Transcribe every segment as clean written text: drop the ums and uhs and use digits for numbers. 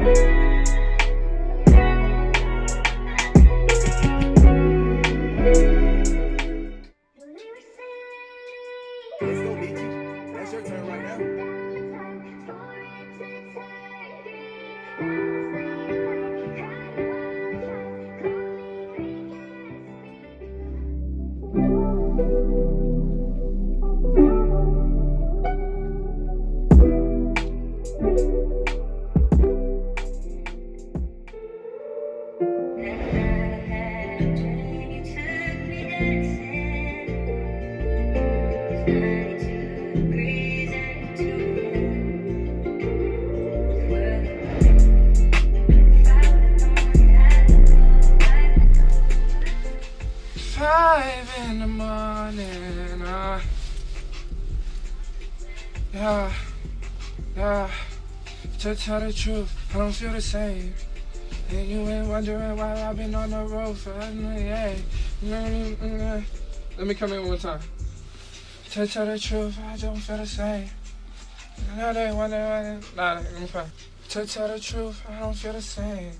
Let's go, BG. That's your turn right now. 5 in the morning, to tell the truth, I don't feel the same. And you ain't wondering why I've been on the road for Let me come in one more time. To tell the truth, I don't feel the same. Now they wonder why. Let me find. To tell the truth, I don't feel the same.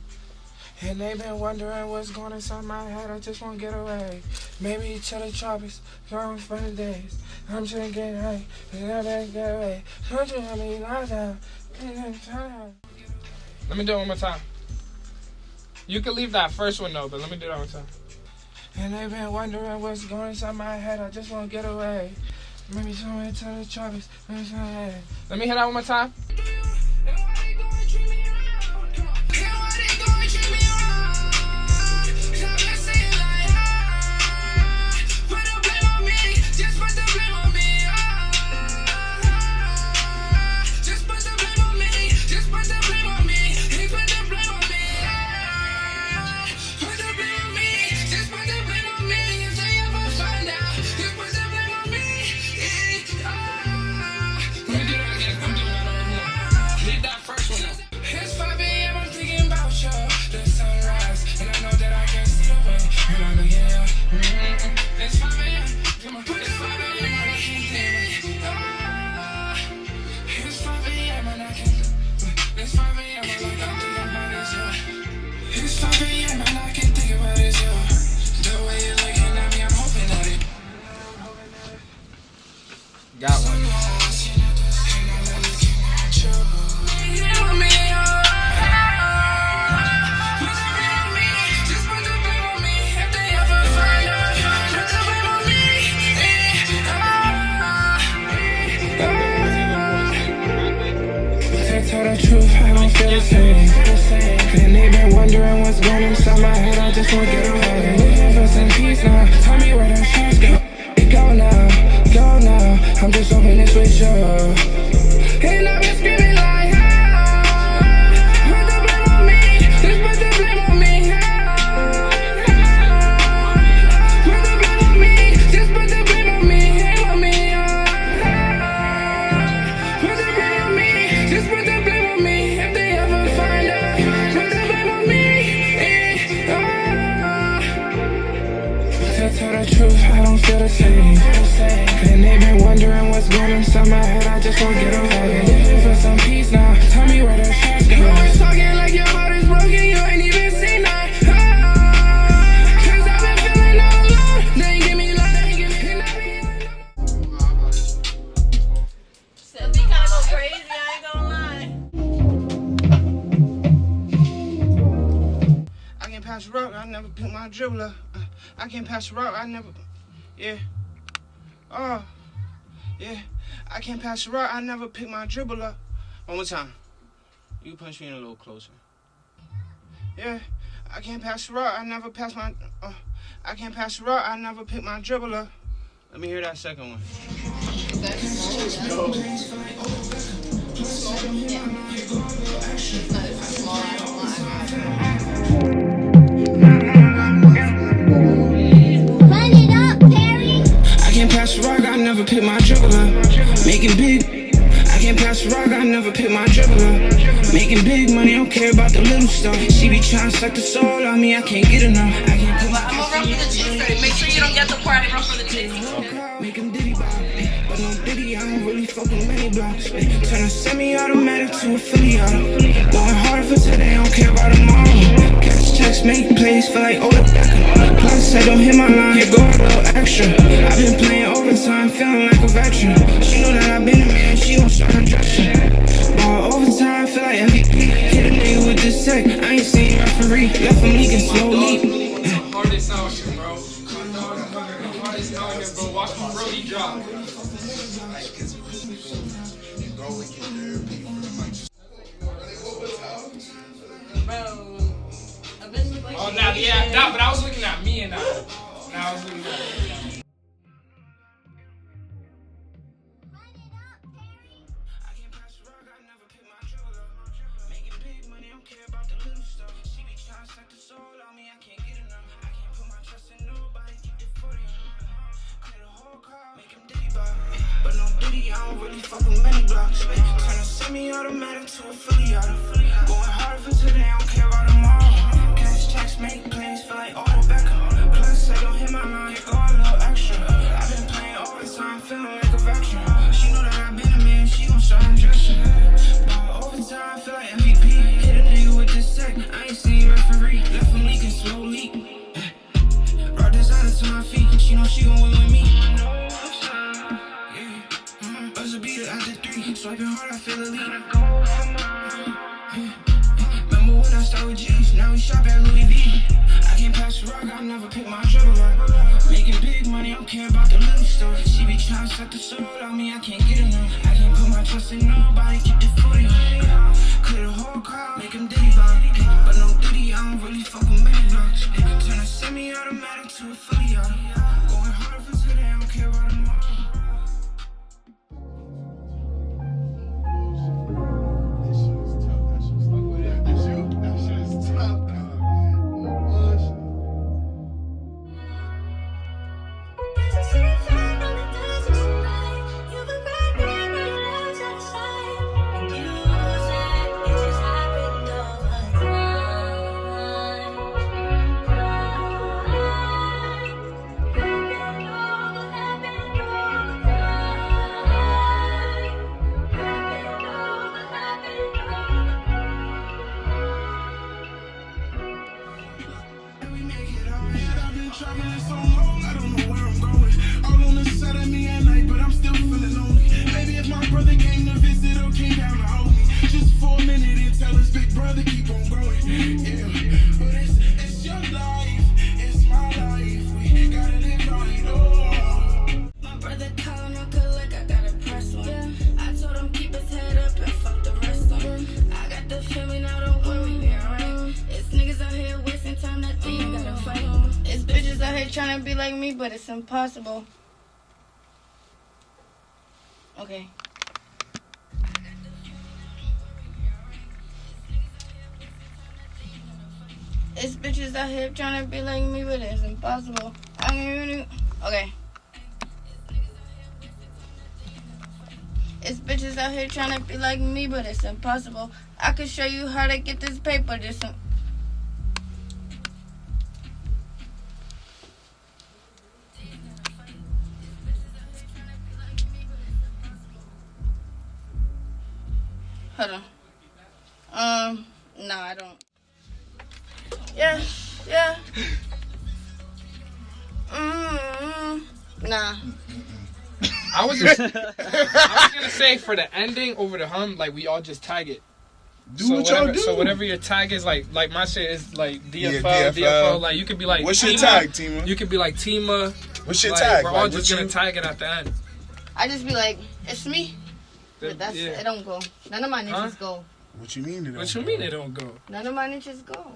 And they been wondering what's going inside my head, I just won't get away. Maybe to the tropics, going for the days. I'm trying to get high, and I better get away. Don't you want me to lie down? Let me do it one more time. You can leave that first one though, but let me do that one more time. And they been wondering what's going inside my head, I just won't get away. Maybe somewhere to the tropics. Let me hit that one more time. Got one. Tell the truth, I don't feel the same. And they been wondering what's going inside my head, I just won't get away. Leave us in peace now, tell me where the shoes go. Go now, go now, I'm just hoping this with you. And I've been screaming like, put the blame on me, just put the blame on me. Put the blame on me, just put the blame on me, on me. Put the blame on me, just put the blame on me. If they ever find out, put the blame on me. To tell the truth, I don't feel the same. And they been wondering what's going inside my head, I just won't get away. Looking for some peace now, tell me where the shots go. You always talking like your heart is broken, you ain't even seen that. Cause I've been feeling all alone, they ain't give me love, they ain't give me Still be kinda go crazy, I ain't gonna lie. I can't pass the rock, I never pick my dribbler. I can't pass the rock, I never, yeah. Oh, yeah. I can't pass the rock, I never pick my dribbler. One more time. You punch me in a little closer. Yeah. I can't pass the rock, I never pass my, I can't pass the rock, I never pick my dribbler. Let me hear that second one. I can't pass the rock, I never pick my dribbler. Making big, I can't pass the rock, I never pick my dribbler. Making big money, don't care about the little stuff. She be trying to suck the soul on me, I can't get enough. I can't put my I'm gonna run for the chicks. Make sure you don't get the party, run for the chicks. Make him diddy bop, but no diddy, I don't really fuck with many blocks. Turn a semi-automatic to a Philly auto. Going hard for today. plays, feel like older back. Plus, I don't hit my line, here go a little extra. I've been playing overtime, feeling like a veteran. She know that I've been a man, she gon' start undressing. Ball overtime, feel like MVP. Hit a nigga with this tech, I ain't seen referee. Left him leaking slowly. Hardest out here, bro. Hardest out here, bro. Watch my Brody drop. Oh, now, yeah, nah, but I was looking at me and now I was looking at me. But no Diddy, I don't really fuck with many blocks. Turn a semi-automatic to a fully auto. Going hard for today, I don't care about tomorrow. Cash checks, make plays, feel like all the Beckham. Plus, I don't hit my line, go a little extra. I've been playing overtime, feeling like a veteran. She know that I've been a man, she gon' start undressing. Ball overtime, feel like MVP. Hit a nigga with this tech, I ain't seen referee. Left him leaking slowly. Brought designer to my feet, she know she gon' win with me. Buzzer beater after 3, swiping hard, I feel elite. Remember when I started with G's, now we shop at Louis V. I can't pass the rock, I never pick my dribble up. Making big money, I don't care about the little stuff. She be trying to set the soul on me, I can't get enough. I can't put my trust in nobody, keep the footy. Clear the whole crowd, make them diddy bop. But no Diddy, I don't really fuck with many blocks. Turn a semi-automatic to a fully auto. Going hard for today, I don't care about tomorrow. Traveling so long, I don't know where I'm going. All on the side of me at night, but I'm still feeling lonely. Maybe if my brother came to visit or came down to hold me, just for a minute and tell his big brother keep on growing. Yeah, but it's your life, it's my life. We gotta live right. Oh, my brother calling on collect, I gotta press one. Yeah. I told him keep his head up and fuck the rest of him. I got the feeling, now don't worry, yeah, right. It's niggas out here wasting time that they ain't gotta fight. It's bitches out here trying to be like me, but it's impossible. Okay. It's bitches out here trying to be like me, but it's impossible. I don't even. Okay. It's bitches out here trying to be like me, but it's impossible. I could show you how to get this paper. Hold on. No, I don't. Yeah. Nah. I was gonna say for the ending over the hum, like we all just tag it. do what y'all do. So whatever your tag is, like my shit is like DFL, Yeah, DFL. Like you could be like. What's your tag, Tima? You could be like Tima. What's your like, tag? We're all just gonna tag it at the end. I just be like, it's me. But that's it. Don't go. None of my niches go. What you mean it don't What you mean it don't go? None of my niches go.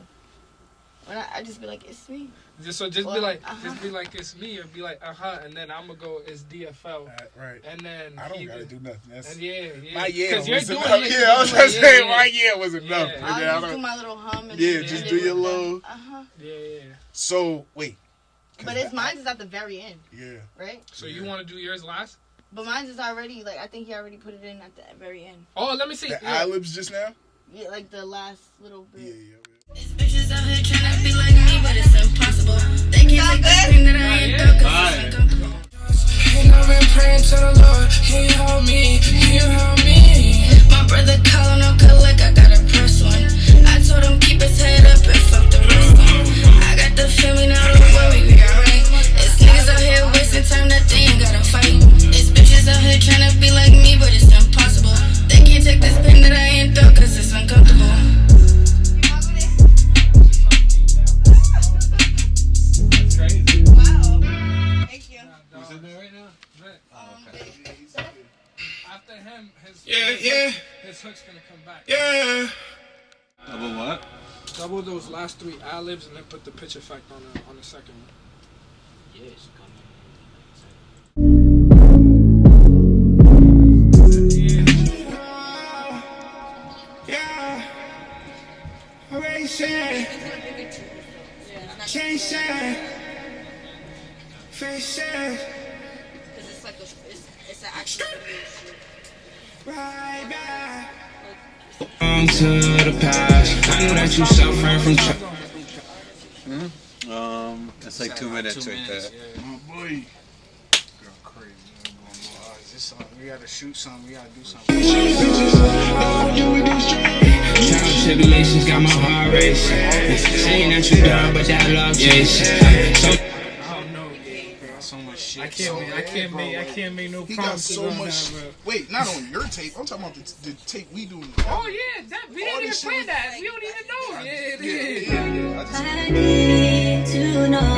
When I just be like, it's me. Just be like, it's me, or be like, and then I'm gonna go, it's DFL. Right. And then I don't gotta do nothing. That's yeah. My yeah was enough. Yeah, I was just saying my yeah was enough. I'll just do my little hum. And just do your little. Yeah. So wait. But mine is at the very end. Yeah. Right. So you want to do yours last? But mine is already I think he already put it in at the very end. Oh, let me see. The ad-libs just now. Yeah, like the last little bit. Yeah. These bitches out here trying to be like me, but it's impossible. They can't take the thing that I ain't done, cause it's uncomfortable. And I've been praying to the Lord, can you help me? Can you help me? My brother calling on collect, I gotta press one. I told him keep his head up and fuck the rest of him. I this hook's gonna come back. Yeah. Double what? Double those last 3 ad-libs and then put the pitch effect on the second one. Yes, come Yeah. Already said. Change said. Face said. Because it's like it's an actual shit. Right back. On to the past. I know that you suffering from It's like 2 minutes right there. My boy. Girl, crazy. Is this something? We gotta shoot something. We gotta do something. trials, tribulations, got my heart racing. Saying that you done, but that love chasing. I don't know. So much shit. I can't make no He got promises so on much. that, bro. Wait, not on your tape. I'm talking about the tape we doing. Oh yeah, we didn't even play that. We don't even know. Yeah, it is. I need to know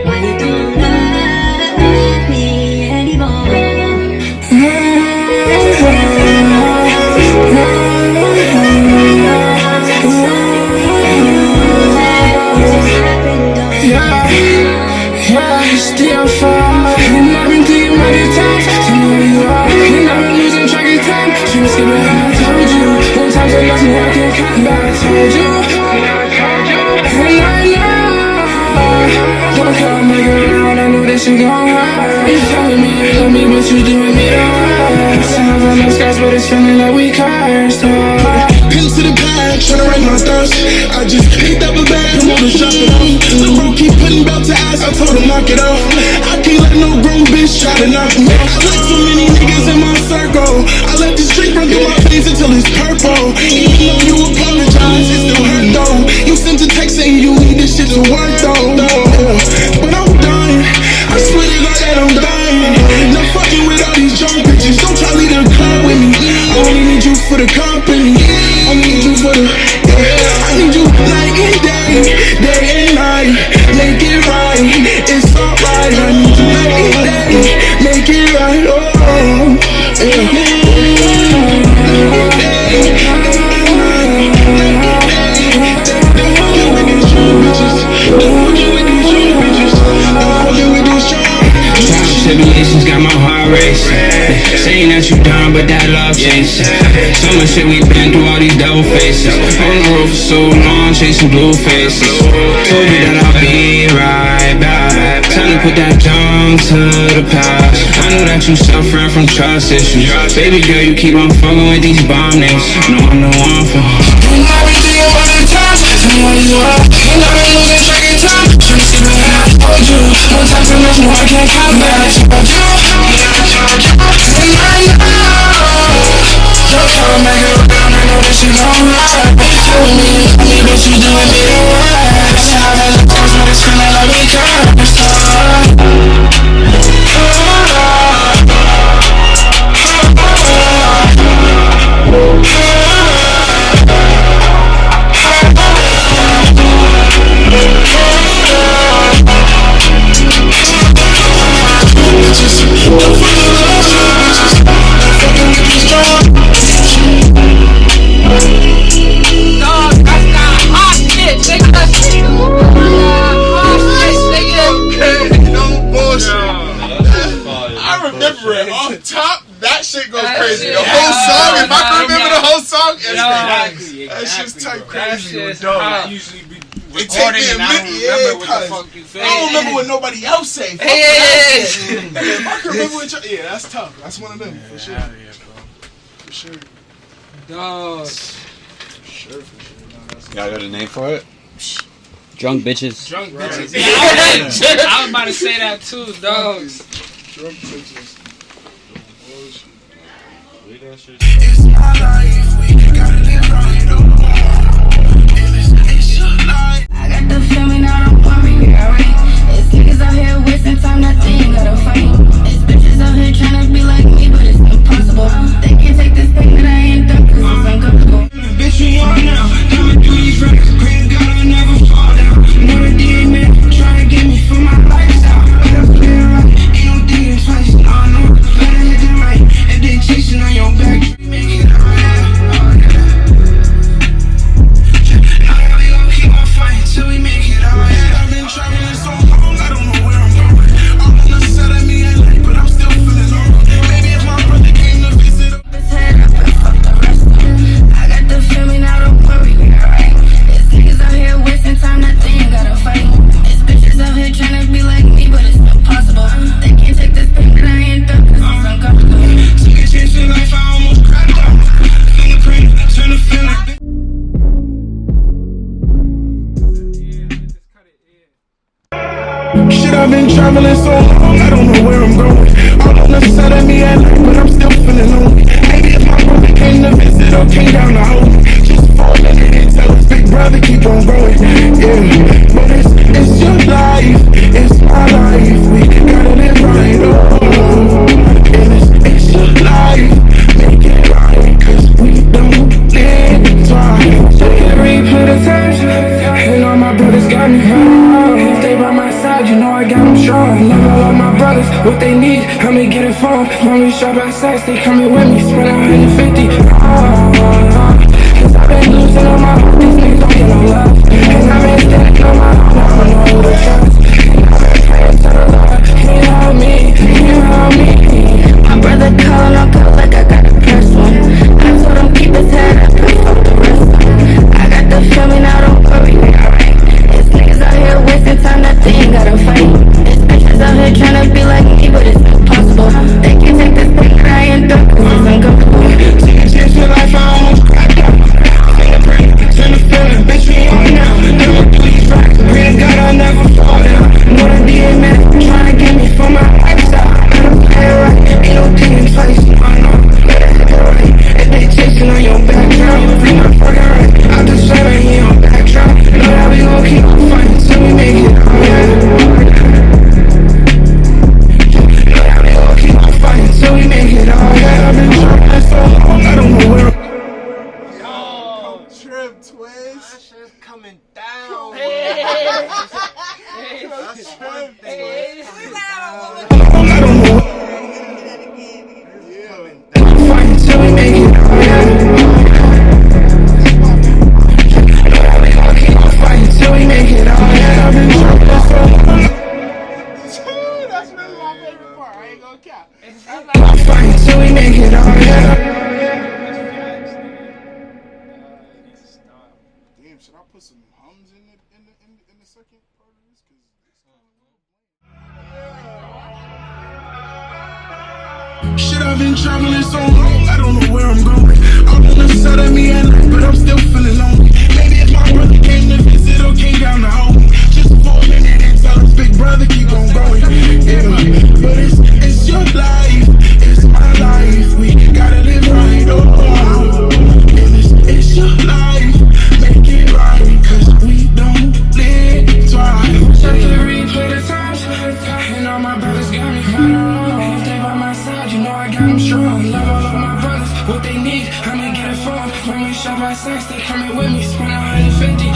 why you don't love me anymore. Still fall, and I've been through many times. Tell me where you are, and I've been losing track of time. Trying to skip it, I told you. One time I lost me, I can't come back. I told you, and I know. Don't come back around, I know that you gon' hurt. You telling me you love me, but you doing me the worst. I have no scars, but it's feeling like we cursed. Pen to the pad, tryna write my thoughts. I just picked up a bag, come on and drop it off. The bro keep putting belt to ass, I told him knock it off. I can't let no grown bitch try to knock me off. I like so many niggas in my circle. I let this drink run through my veins until it's purple. Even though you apologize, it still hurt though. You sent a text saying you need this shit to work though. But I'm dying, I swear to God that I'm dying. No fucking with all these drunk bitches, don't try to leave the club with me. I only need you for the company. I need you for the, I need you night and day, day and night. Make it right, it's alright. I need you night and day, make it right. Oh, Tribulations got my heart racing. Saying that you done, but that love chasing. So much shit we been through, all these devil faces. On the road for so long, chasing blue faces. Told you that I'll be right back. Time to put that junk to the past. I know that you suffering from trust issues. Baby girl, you keep on fucking with these bomb names. No, I'm the one for you. Everything about the time, tell me where you are. And I've been losing track of time. Trying to skip it, I told you. No time to lose, no, I can't come back. I told you, and I know. Don't come back around, I know that you gon' hurt. Telling me you love me, but you doing me the worst. I have the tears, but it's feeling like we off top, that shit goes crazy. The whole song, if I can remember the whole song, exactly. That's just type crazy. Usually be it take me a minute, I don't remember what nobody else say. If I can remember what that's tough. That's one of them, for sure. For sure. Dog. For sure. Y'all got a name for it? Drunk bitches. Drunk bitches. I was about to say that too, dogs. Drunk bitches. It's my life, we gotta live right. It's your life. I got the feeling I don't worry, alright. It's niggas out here wasting time, nothing gotta fight. It's bitches out here trying to be like me, but it's impossible. They can't take this thing that I ain't done, cause it's uncomfortable. Bitch, we on now. Coming through these racks. Pray to God I'll never fall down. Know the demon trying to get me for my lifestyle. But I'm clear right. Ain't no thinking twice. No, no. Better hit the right. And they chasing on your back. been traveling so long, I don't know where I'm going. All on the side of me at night, but I'm still feeling lonely. Maybe if my brother came to visit or came down to hold me, just for a minute and tell us, big brother, keep on growing. Yeah, but it's your life, it's my life. We gotta live right, oh. And it's your life, make it right, 'cause we don't live twice. So you replay the times, and all my brothers got me high. If they by my side, you know I got them strong. Love all of my brothers, what they need, I'ma get it from. When we shop outside, they coming with me, spend 150. Cause I've been losing on my own, these niggas don't get no love. And I've been standing on my own, I don't know who to trust. And I've been praying to the Lord, can you help me, can you help me? My brother calling on call like I got a press one. I told him keep his head up and fuck the rest of them. I got the feeling, now don't worry, we alright. It's niggas out here wasting time that they ain't gotta fight. It's bitches out here tryna be like me, but it's impossible. They can't take this thing that I ain't done, 'cause it's uncomfortable. Take a chance for life, I almost cracked out. Fingerprint, send a feeling, bitch, we on now. Never do these racks, pray to God I'll never fall down. Know the DMS, tryna get me for my lifestyle. Let them play it right, ain't no thinking twice, I know. Let it hit right, if they chasing on your background, free my fucking right. I just said I ain't on backtrack. Know that we gon' keep on fighting till we make it, yeah. Know that we gon' keep on fighting till we make it, yeah. I've been trying so long, I don't know where. Trip twist. That shit's coming down. That's trip. I don't know. Fighting till we make it, yeah. We gon' keep on fighting till we make it, yeah. I've been trying so long. That's really my favorite part. I ain't gonna cap. Fighting till we make it, yeah. Damn, should I put some hums in the second part of this? 'Cause it's Shit, I've been traveling so long, I don't know where I'm going. All on the side of me at night, but I'm still feeling lonely. Maybe if my brother came to visit or came down to hold me, just for a minute and tell us, big brother, keep on growing. Yeah, but it's your life, it's my life. We gotta live right, oh. And it's your life, make it right, 'cause we don't live twice. Check the replay the times, and all my brothers got me high. If they by my side, you know I got them strong. Love all of my brothers, what they need, I'ma get it from. When we shop outside, they coming with me, spend 150.